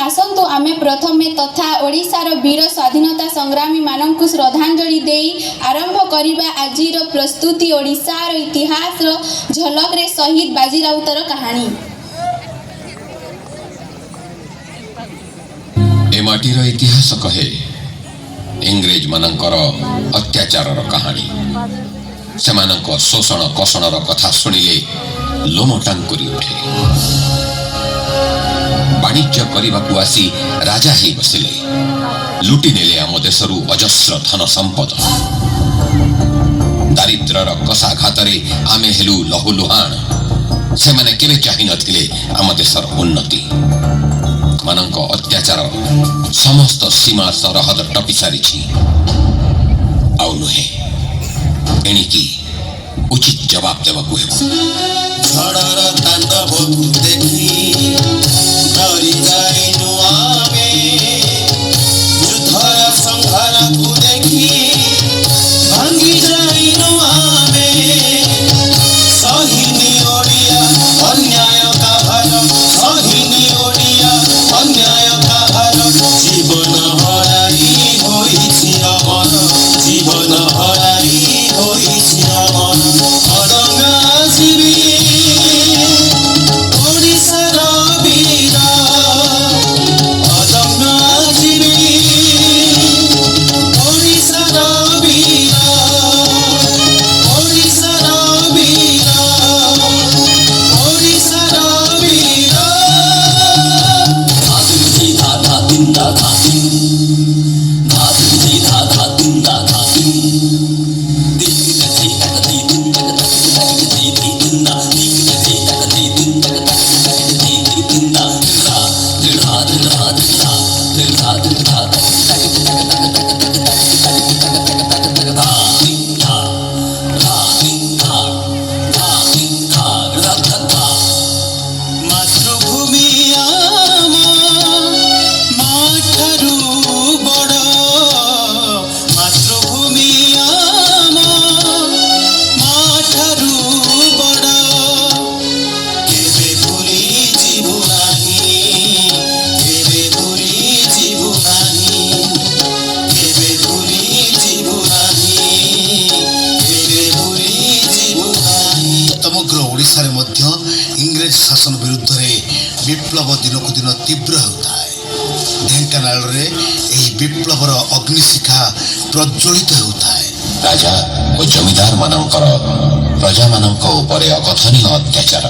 आसंतु आमे प्रथमे तथा ओडिशार वीर स्वाधीनता संग्रामी मानकु श्रद्धांजलि देई आरंभ करिबा आजिर प्रस्तुति ओडिशार इतिहास झलक रे शहीद बाजी राउतर कहानी। ए माटीर इतिहास कहे इंग्रेज मानकर अत्याचार कहानी सेमानक शोषण कषणर कथा शुणिले लोम टांकुरी उठे। वाणिज्य करने आसी राजा ही बसिले लुटि नेले आम देशरू अजस्र धन संपद। दारिद्र्यर कषाघातरे आमे हेलु लहुलुहाण। सेमाने केबे चाहि नथिले आम देशर उन्नति। मानक अत्याचार समस्त सीमा सरहद टपि सारिछि। आउ नुहे एणिकी उचित जवाब देवाकू हेबो। झड़र तांडव देखी डरी जाइनु आमे युद्धर संहार को देखी भांगी जाइनु आमे सहिनी ओडिया अन्याय काहर सहिनी ओडिया अन्याय काहर जीवन हराई होइछि अमर जीवन हराई होइछि अमर अदंगा जीवी इंग्रेज शासन विरुद्ध विप्लव दिन को दिन तीव्र होता है। ढेंकानाल रे एही विप्लवर अग्निशिखा प्रज्वलित होता है। राजा और जमीदार मानकर प्रजा मानक उपरे अकथनीय अत्याचार।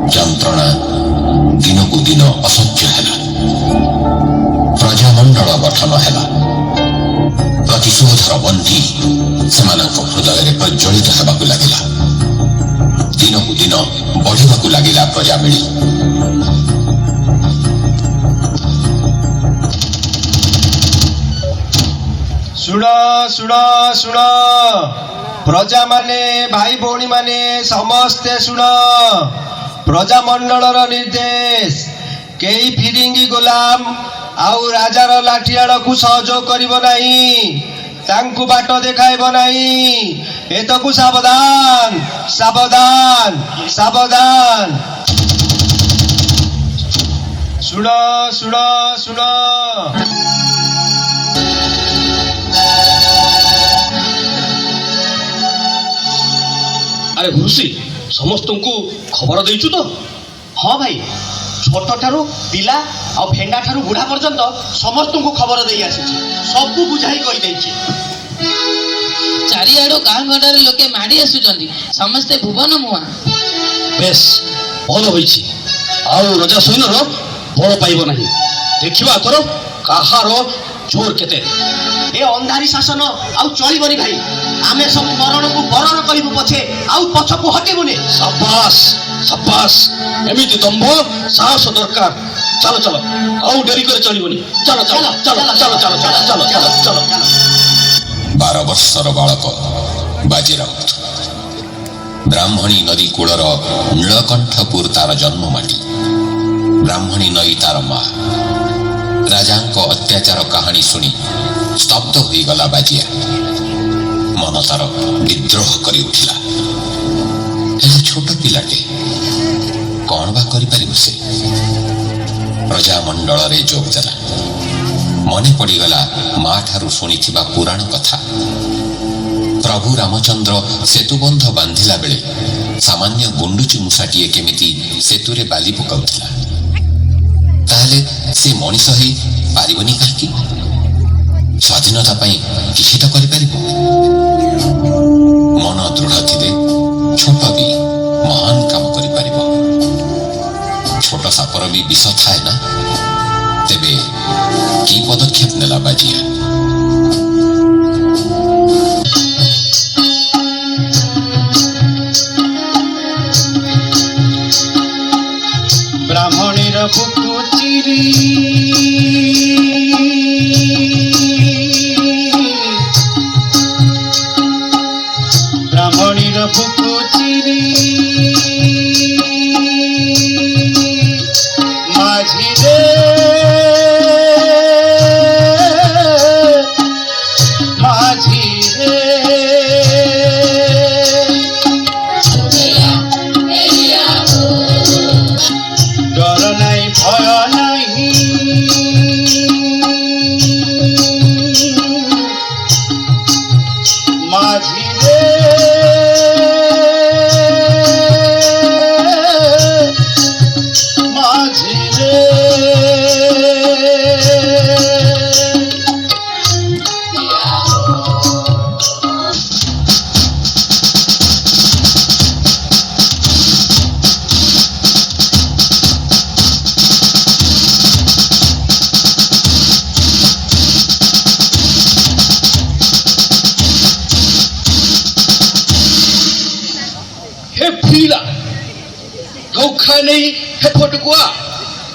जंत्रणा दिन को दिन असह्य है। प्रजामंडल गठन है। प्रतिशोधर बंधी सेमानक हृदय में प्रज्वलित होगा लगिला। दिन को दिन बढ़ा लगिला प्रजामिली। शुण शुण शुण प्रजा माने भाई भौणी माने समस्ते शुण। प्रजामंडल निर्देश केई फिरिंगी गुलाम आउ राजार लाठियाड़ को सहयोग करिबो नाही। तांकु बाट देखाइबो नाही। एतकु सावधान सावधान सावधान। शुण शुण शुण अरे ऋषि समस्त को खबर देचु तो? हाँ भाई छोट ठारू पिला आ भेंडा ठारू बुढ़ा पर्यंत समस्त को खबर दे आसी सब बुझाई कही देछि चारिआडो गाँ गंडारे लोके माड़ी आसुचंदी समस्ते भुवन मुआ बेस भल होइछि आउ रजा सैन्यर बल पाइब नाही देखिबा तोर काहार जोर केते ए अंधारी शासन आउ चलिबनी भाई आमे सब मरण को बरण करिबु पछे आउ पछकु हटिबुनी शाबाश शाबाश एमिति दंभ साहस दरकार चलो चलो आउ डेरी करे चलिबनी चलो चलो चलो चलो चलो चलो चलो चलो चलो 12 ବର୍ଷର ବାଳକ ବାଜିରାଉତ ବ୍ରାହ୍ମଣୀ ନଦୀ କୂଳର ନୀଳକଣ୍ଠପୁର ତାର ଜନ୍ମମାଟି ବ୍ରାହ୍ମଣୀ ନଈ ତାର ମା ରାଜାଙ୍କ ଅତ୍ୟାଚାର କାହାଣୀ ଶୁଣି ସ୍ତବ୍ଧ ହୋଇଗଲା ବାଜିଆ ମନ ତାର ବିଦ୍ରୋହ କରି ଉଠିଲା ହେଲେ ଛୋଟ ପିଲାଟେ କଣ ବା କରିପାରିବ ସେ ପ୍ରଜାମଣ୍ଡଳରେ ଯୋଗ ଦେଲା ମନେ ପଡ଼ିଗଲା ମା ଠାରୁ ଶୁଣିଥିବା ପୁରାଣ କଥା ପ୍ରଭୁ ରାମଚନ୍ଦ୍ର ସେତୁବନ୍ଧ ବାନ୍ଧିଲା ବେଳେ ସାମାନ୍ୟ ଗୁଣ୍ଡୁଚି ମୂଷାଟିଏ କେମିତି ସେତୁରେ ବାଲି ପକାଉଥିଲା ତାହେଲେ ସେ ମଣିଷ ହେଇ ପାରିବନି କାହିଁକି ସ୍ୱାଧୀନତା ପାଇଁ କିଛି ତ କରିପାରିବ ମନ ଦୃଢ଼ ଥିଲେ ଛୋଟ ବି ମହାନ କାମ କରିପାରିବ ଛୋଟ ସାପର ବି ବିଷ ଥାଏ ନା ତେବେ কি পদক্ষেপ নেলা বাজিয়া ব্রাহ্মণের বুকু চিরি ব্রাহ্মণের বুকু চিরি মাঝি রে মাঝি রে ডর নাই ভয় নাই মাঝি রে মাঝি রে हे फीला धोखा नहीं है फटकुआ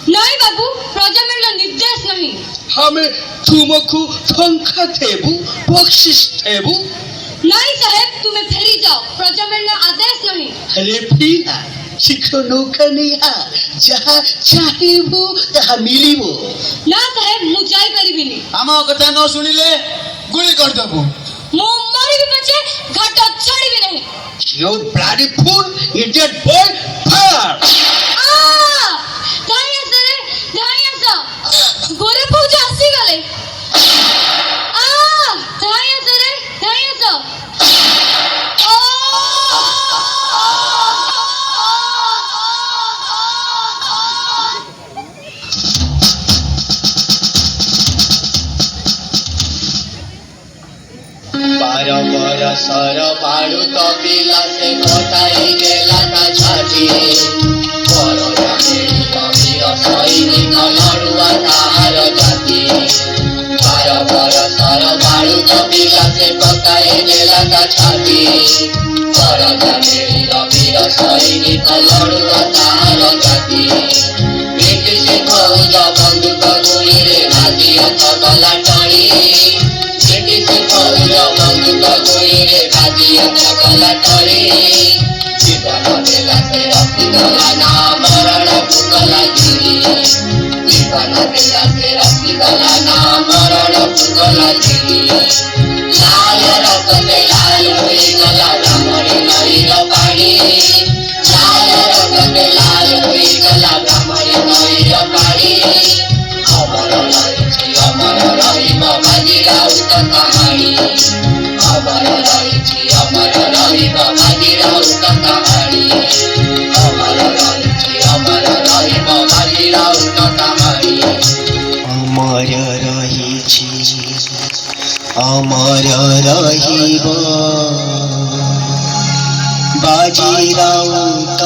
नहीं बाबू प्रजामेल निर्देश नहीं हमें तुमको पंखा देबू बख्शिश देबू नहीं साहेब तुम्हें फेरी जाओ प्रजामेल आदेश नहीं अरे फीला शीघ्र नौका नहीं हा जहाँ चाहिबू तहाँ मिलिबो ना साहेब मु जाई परिबिनी ଆମ କଥା ନ ଶୁଣିଲେ ଗୁଳି କରିଦେବୁ मु मरी भी पछे घाट छाड़ी भी नहीं You bloody fool, idiot boy, fire! धाइया सरे धाइया सा गोरे फौज आसी गले धाइया सरे धाइया सा बारह बरसर बाड़ू तो पिला से बताई गेला ना छाती बड़ जाति कबीर सैनिक लड़ुआ तार जाति 12 बरसर बाड़ू तो पिला से बताई गेला ना छाती बड़ जाति कबीर सैनिक लड़ुआ तार जाति ब्रिटिश फौज बंदूक गुली रे भागी गला टणी ब्रिटिश फौज बंदूक गुली रे भागी गला टणी जीवन देला से रखी गला ना मरण फुकला गिरी जीवन देला से रखी गला ना मरण फुकला गिरी लाल रक्त लाल हुई गला ब्राह्मणी नईर पानी लाल रक्त लाल हुई गला ब्राह्मणी नईर पानी अमर रही बाजीराउत कहानी अमर रही बाजीराउत कहानी अमर रही बाजीराउत অমর রহিছি অমর রহিব বাজি রাউত